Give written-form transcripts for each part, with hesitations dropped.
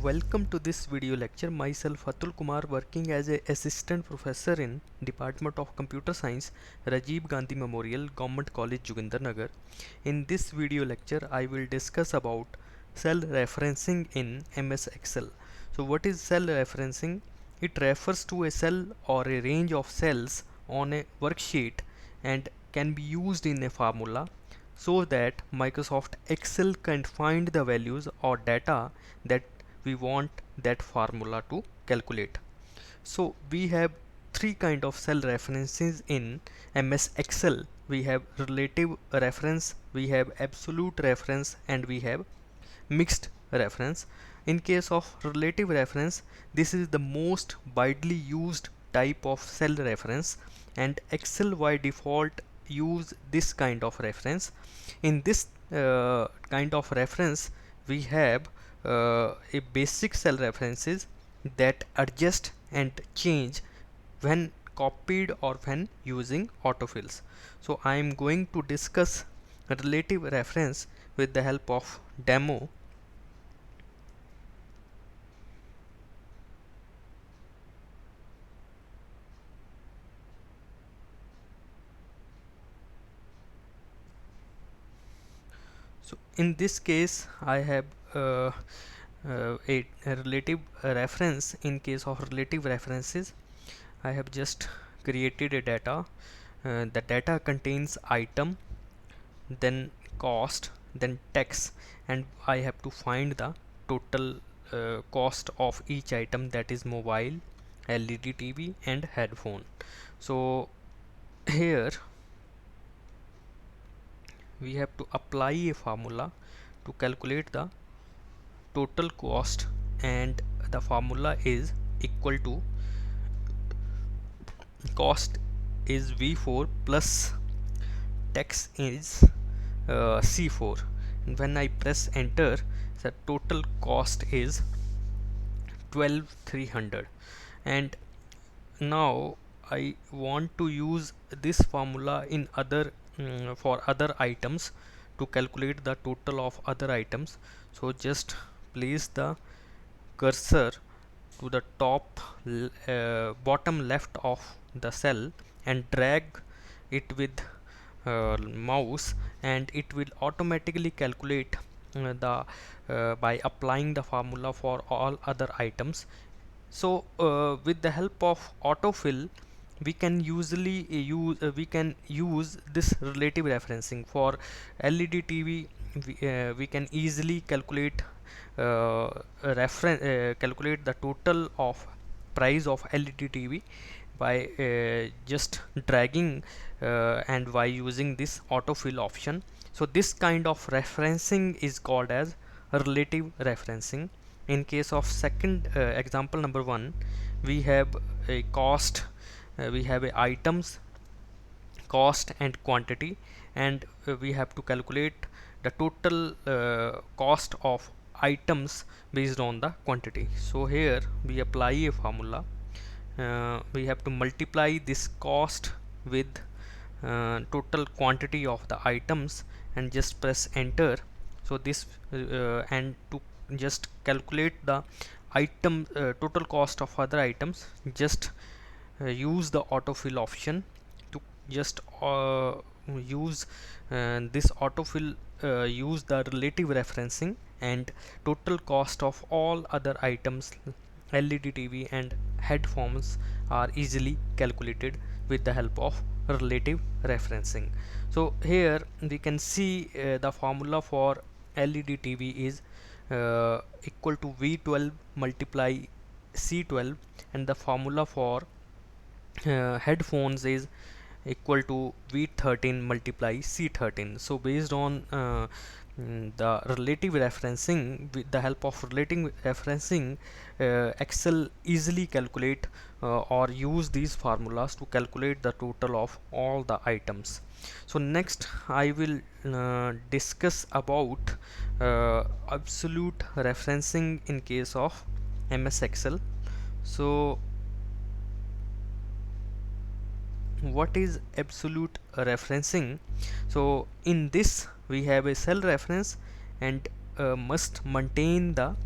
welcome to this video lecture. Myself Atul Kumar, working as a assistant professor in Department of Computer Science, Rajiv Gandhi Memorial, Government College, Jogindarnagar. In this video lecture, I will discuss about cell referencing in MS Excel. So what is cell referencing? It refers to a cell or a range of cells on a worksheet and can be used in a formula so that Microsoft Excel can find the values or data that we want that formula to calculate. So we have three kind of cell references in MS Excel. We have relative reference, we have absolute reference, and we have mixed reference. In case of relative reference, this is the most widely used type of cell reference, and Excel by default use this kind of reference. In this kind of reference, we have a basic cell references that adjust and change when copied or when using autofills. So I am going to discuss relative reference with the help of demo. So in this case I have a relative reference. In case of relative references, I have just created a data. The data contains item, then cost, then tax, and I have to find the total cost of each item, that is mobile, LED TV and headphone. So here we have to apply a formula to calculate the total cost, and the formula is equal to cost is V4 plus tax is C4, and when I press enter, the total cost is 12,300. And now I want to use this formula in other for other items to calculate the total of other items. So just place the cursor to the bottom left of the cell and drag it with mouse, and it will automatically calculate the by applying the formula for all other items. So with the help of autofill, we can usually we can use this relative referencing for LED TV. We can easily calculate calculate the total of price of LED TV by just dragging and by using this autofill option. So this kind of referencing is called as relative referencing. In case of second example number 1, we have a cost, we have a items, cost and quantity, and we have to calculate the total cost of items based on the quantity. So here we apply a formula. We have to multiply this cost with total quantity of the items and just press enter. So this and to just calculate the item total cost of other items, just use the autofill option to just use this autofill, use the relative referencing, and total cost of all other items, LED TV and headphones, are easily calculated with the help of relative referencing. So here we can see the formula for LED TV is equal to V12 multiply C12, and the formula for headphones is equal to V13 multiply C13. So based on the relative referencing, with the help of relative referencing, Excel easily calculate or use these formulas to calculate the total of all the items. So next I will discuss about absolute referencing in case of MS Excel. So what is absolute referencing? So in this we have a cell reference and must maintain the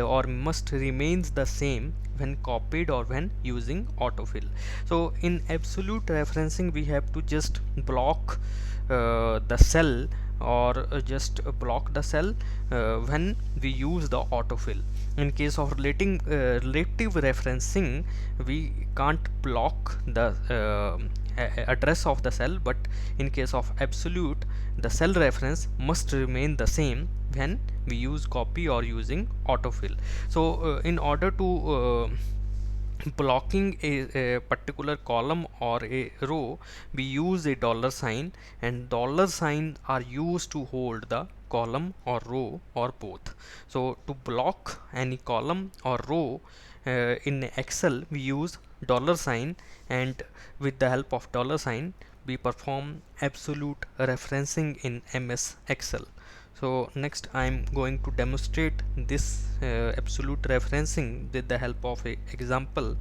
or must remains the same when copied or when using autofill. So in absolute referencing we have to just block the cell, or just block the cell when we use the autofill. In case of relative referencing, we can't block the address of the cell, but in case of absolute, the cell reference must remain the same when we use copy or using autofill. So in order to blocking a particular column or a row, we use a dollar sign, and dollar sign are used to hold the column or row or both. So to block any column or row in Excel, we use dollar sign, and with the help of dollar sign we perform absolute referencing in MS Excel. So next I'm going to demonstrate this absolute referencing with the help of a example.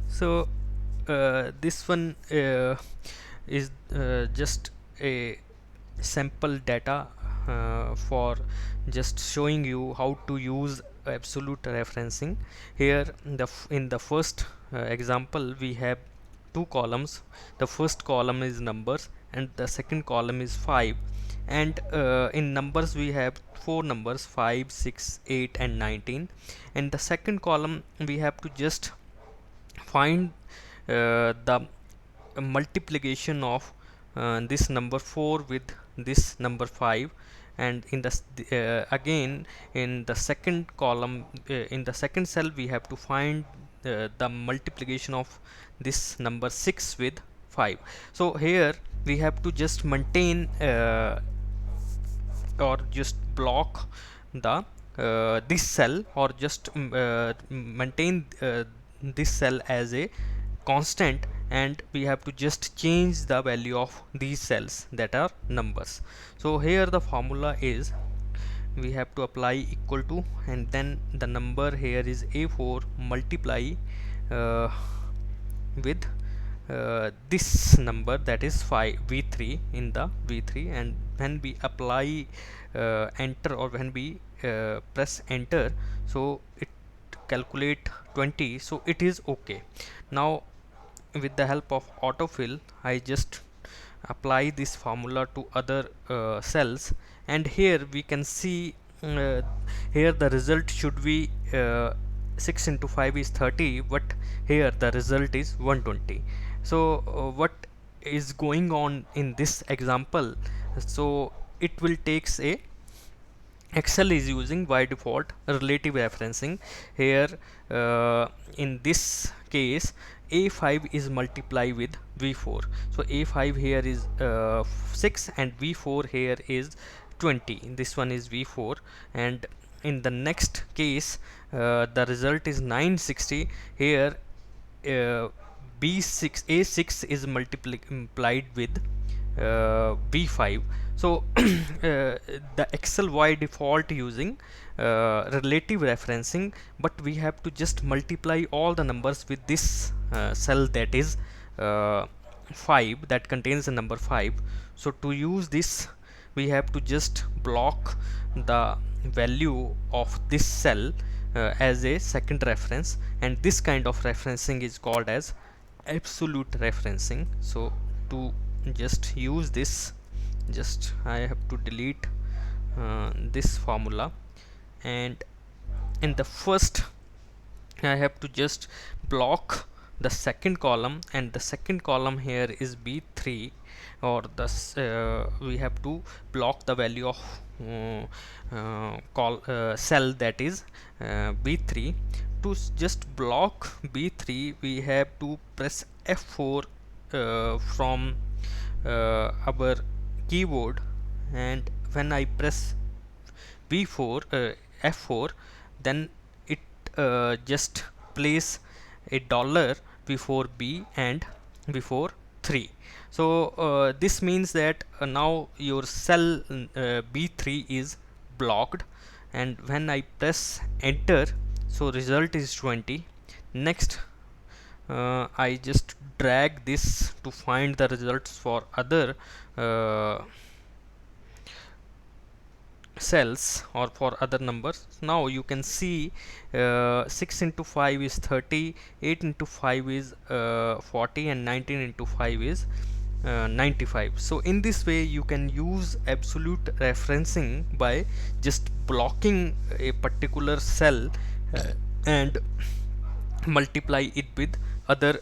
So this one is just a sample data for just showing you how to use absolute referencing. Here in the first example we have two columns. The first column is numbers and the second column is 5, and in numbers we have four numbers: 5, 6, 8 and 19. And the second column we have to just find the multiplication of this number 4 with this number 5. And in the again in the second column, in the second cell, we have to find the multiplication of this number 6 with 5. So here we have to just maintain or just block the this cell, or just maintain this cell as a constant, and we have to just change the value of these cells that are numbers. So here the formula is, we have to apply equal to, and then the number here is A4 multiply uh, with this number, that is 5 V3 in the V3. And when we apply enter, or when we press enter, so it calculate 20, so it is okay. Now with the help of autofill, I just apply this formula to other cells, and here we can see here the result should be 6 into 5 is 30, but here the result is 120. So what is going on in this example? So it will takes a Excel is using by default relative referencing. Here in this case A5 is multiply with V4. So A5 here is 6 and V4 here is 20. This one is V4, and in the next case the result is 960. Here B6 A6 is multiplied with V5. So the Excel by default using relative referencing, but we have to just multiply all the numbers with this cell, that is 5, that contains the number 5. So to use this, we have to just block the value of this cell as a second reference, and this kind of referencing is called as absolute referencing. So to just use this, just I have to delete this formula, and in the first I have to just block the second column, and the second column here is B3, or the we have to block the value of cell, that is B3. To just block B3, we have to press F4 from our keyboard, and when I press B4 F4, then it just place a dollar before B and before 3. So this means that now your cell B3 is blocked, and when I press enter, so result is 20. Next I just drag this to find the results for other cells or for other numbers. Now you can see 6 into 5 is 30, 8 into 5 is 40, and 19 into 5 is 95. So in this way you can use absolute referencing by just blocking a particular cell and multiply it with other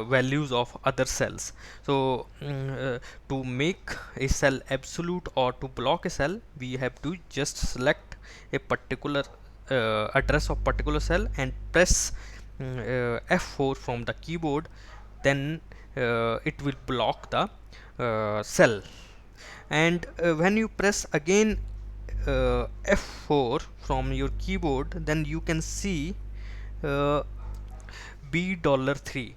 values of other cells. So to make a cell absolute or to block a cell, we have to just select a particular address of particular cell and press F4 from the keyboard. Then it will block the cell. And when you press again F4 from your keyboard, then you can see uh, $3,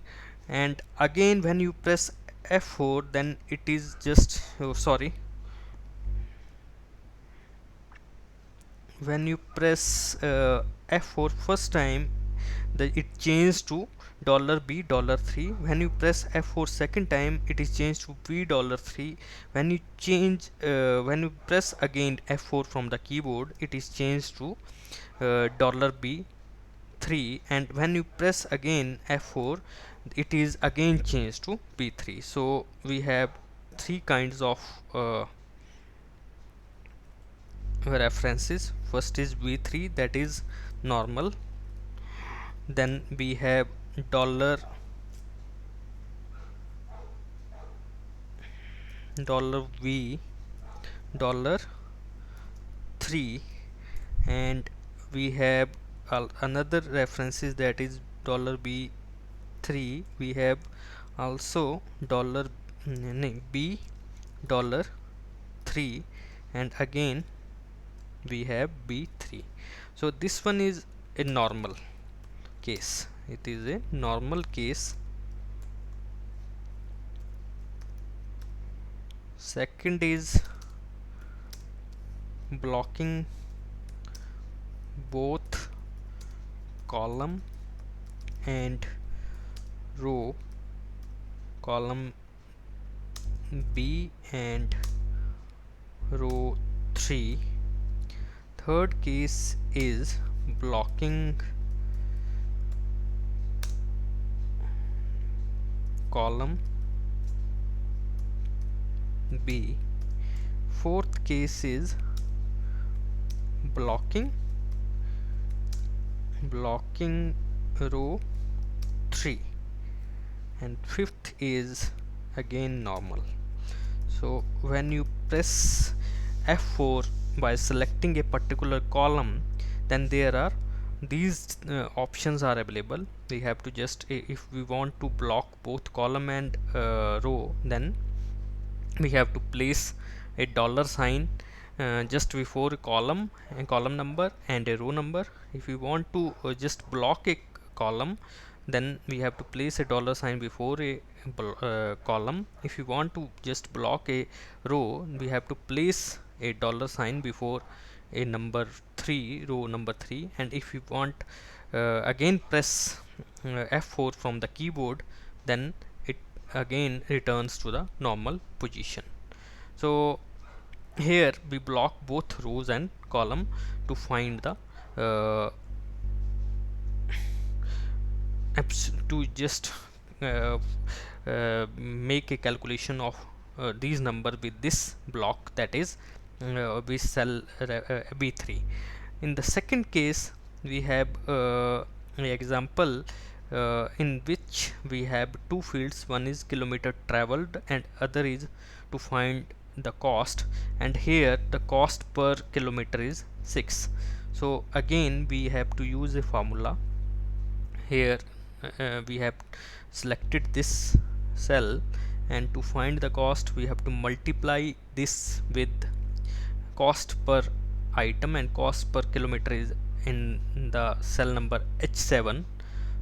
and again when you press F4, then it is just when you press F4 first time, it changed to $3. When you press F4 second time, it is changed to $3. When you press again F4 from the keyboard, it is changed to $B3, and when you press again F4, it is again changed to B3. So we have three kinds of references. First is B3, that is normal. Then we have $V $3, and we have another references, that is $B3. we have also B $3, and again we have B3. So this one is a normal case, it is a normal case. Second is blocking both column and row, column B and row 3. Third case is blocking column B. Fourth case is blocking row 3, and fifth is again normal. So when you press F4 by selecting a particular column, then there are these options are available. We have to just if we want to block both column and row, then we have to place a $sign just before a column and column number and a row number. If we want to just block a column, then we have to place a $sign before a column. If you want to just block a row, we have to place a $sign before a number 3, row number 3. And if you want again press F4 from the keyboard, then it again returns to the normal position. So here we block both rows and column to find the to just make a calculation of these number with this block, that is we cell B3. In the second case, we have an example in which we have two fields. One is kilometer traveled and other is to find the cost, and here the cost per kilometer is 6. So again we have to use a formula. Here we have selected this cell, and to find the cost we have to multiply this with cost per item, and cost per kilometer is in the cell number H7.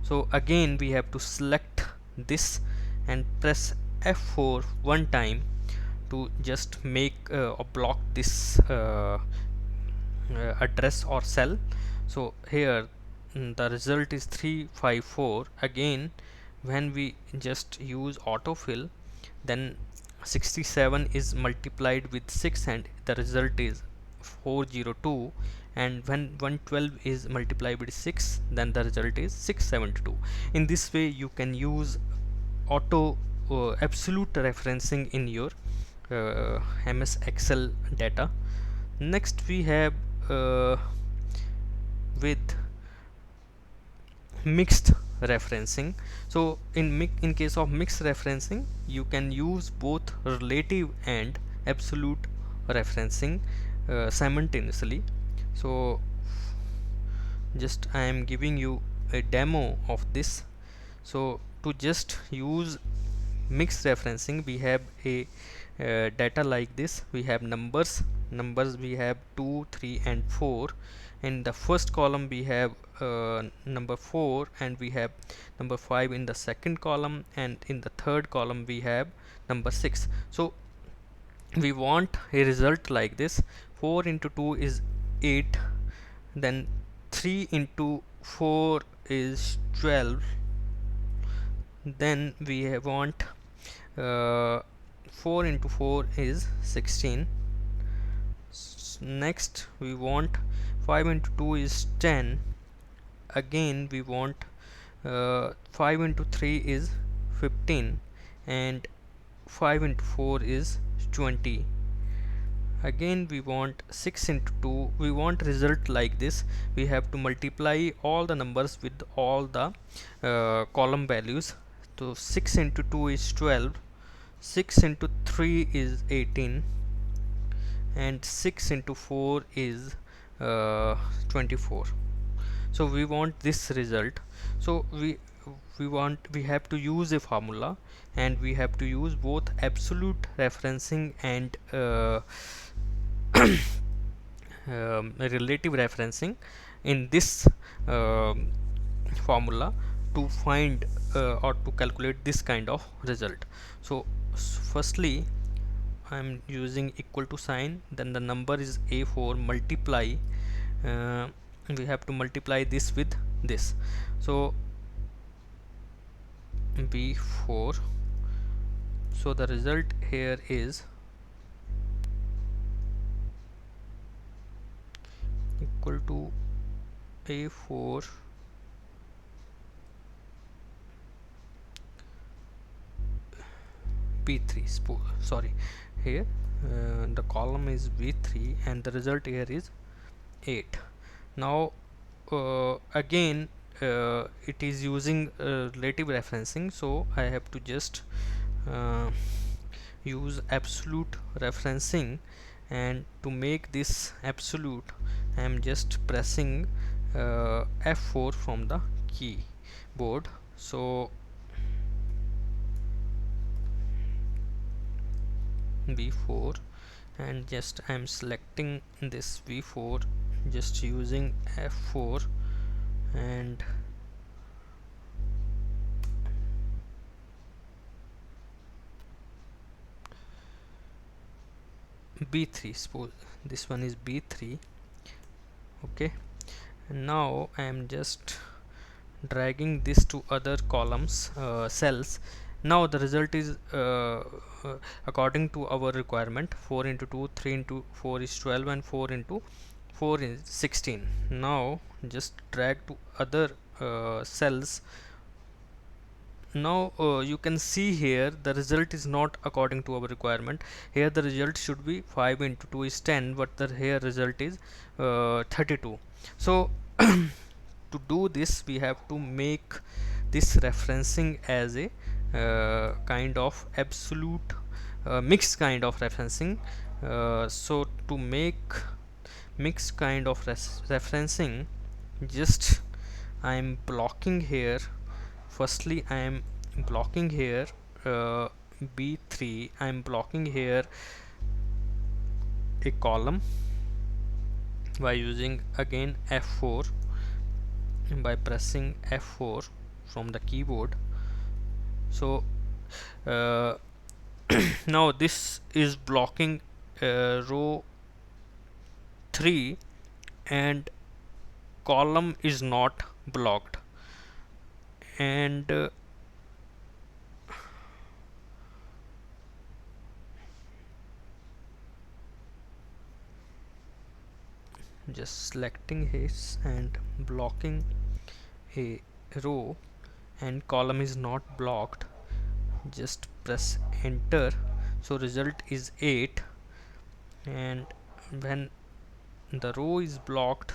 So again we have to select this and press F4 one time to just make or block this address or cell. So here the result is 354. Again when we just use autofill, then 67 is multiplied with 6 and the result is 402, and when 112 is multiplied with 6, then the result is 672. In this way you can use auto absolute referencing in your MS Excel data. Next we have with mixed referencing. So in case of mixed referencing, you can use both relative and absolute referencing simultaneously. So just I am giving you a demo of this. So to just use mixed referencing, we have a data like this. We have numbers we have 2, 3 and 4. In the first column we have number 4, and we have number 5 in the second column, and in the third column we have number 6. So we want a result like this: 4 into 2 is 8, then 3 into 4 is 12, then we want uh, 4 into 4 is 16. Next we want 5 into 2 is 10. Again we want 5 into 3 is 15, and 5 into 4 is 20. Again we want 6 into 2. We want result like this: we have to multiply all the numbers with all the column values. So 6 into 2 is 12, 6 into 3 is 18, and 6 into 4 is 24. So we want this result. So we have to use a formula, and we have to use both absolute referencing and relative referencing in this formula to find or to calculate this kind of result. So firstly I'm using equal to sign, then the number is a4 multiply, uh, we have to multiply this with this. So b4, so the result here is equal to a4 b3, sorry, here the column is b3 and the result here is 8. Now again it is using relative referencing, so I have to just uh, use absolute referencing, and to make this absolute I am just pressing F4 from the keyboard. So v4, and just I am selecting this v4, just using F4 and b3, suppose this one is b3. Okay, and now I am just dragging this to other columns cells. Now the result is according to our requirement: 4 into 2, 3 into 4 is 12, and 4 into 4 is 16. Now just drag to other cells. Now you can see here the result is not according to our requirement. Here the result should be 5 into 2 is 10, but the here result is 32. So to do this we have to make this referencing as a kind of absolute mixed kind of referencing. So to make mixed kind of referencing, just I am blocking here. Firstly I am blocking here b3. I am blocking here a column by using again F4, by pressing F4 from the keyboard. So now this is blocking row 3, and column is not blocked, and just selecting his and blocking a row and column is not blocked, just press enter. So result is 8, and when the row is blocked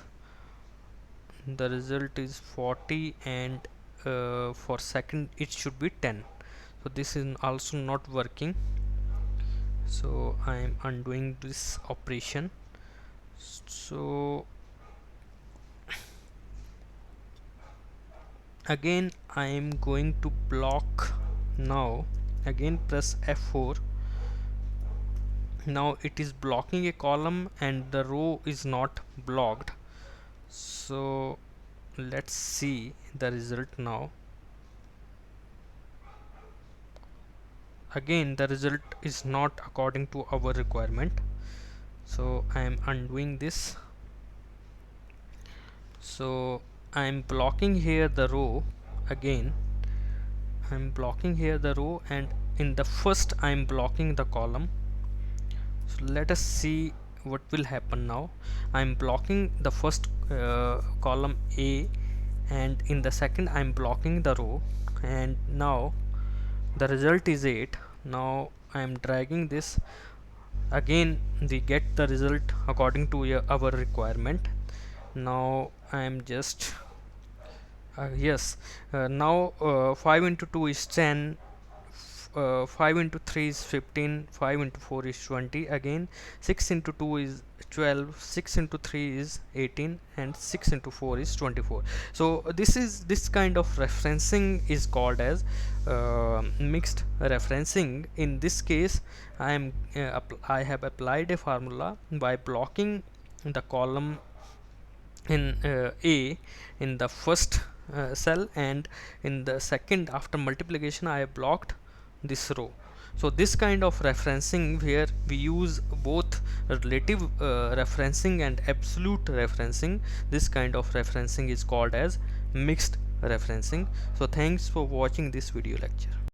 the result is 40, and for second it should be 10. So this is also not working, so I am undoing this operation. So again I am going to block. Now again press F4. Now it is blocking a column and the row is not blocked. So let's see the result now. Again the result is not according to our requirement, so I am undoing this. So I am blocking here the row. Again I'm blocking here the row, and in the first I'm blocking the column. So let us see what will happen now. I'm blocking the first column A, and in the second I'm blocking the row, and now the result is 8. Now I'm dragging this. Again we get the result according to our requirement. Now I'm just yes, now 5 into 2 is 10, 5 into 3 is 15, 5 into 4 is 20. Again 6 into 2 is 12, 6 into 3 is 18, and 6 into 4 is 24. So this kind of referencing is called as mixed referencing. In this case I have applied a formula by blocking the column in A in the first cell, and in the second after multiplication I have blocked this row. So this kind of referencing, where we use both relative referencing and absolute referencing, this kind of referencing is called as mixed referencing. So thanks for watching this video lecture.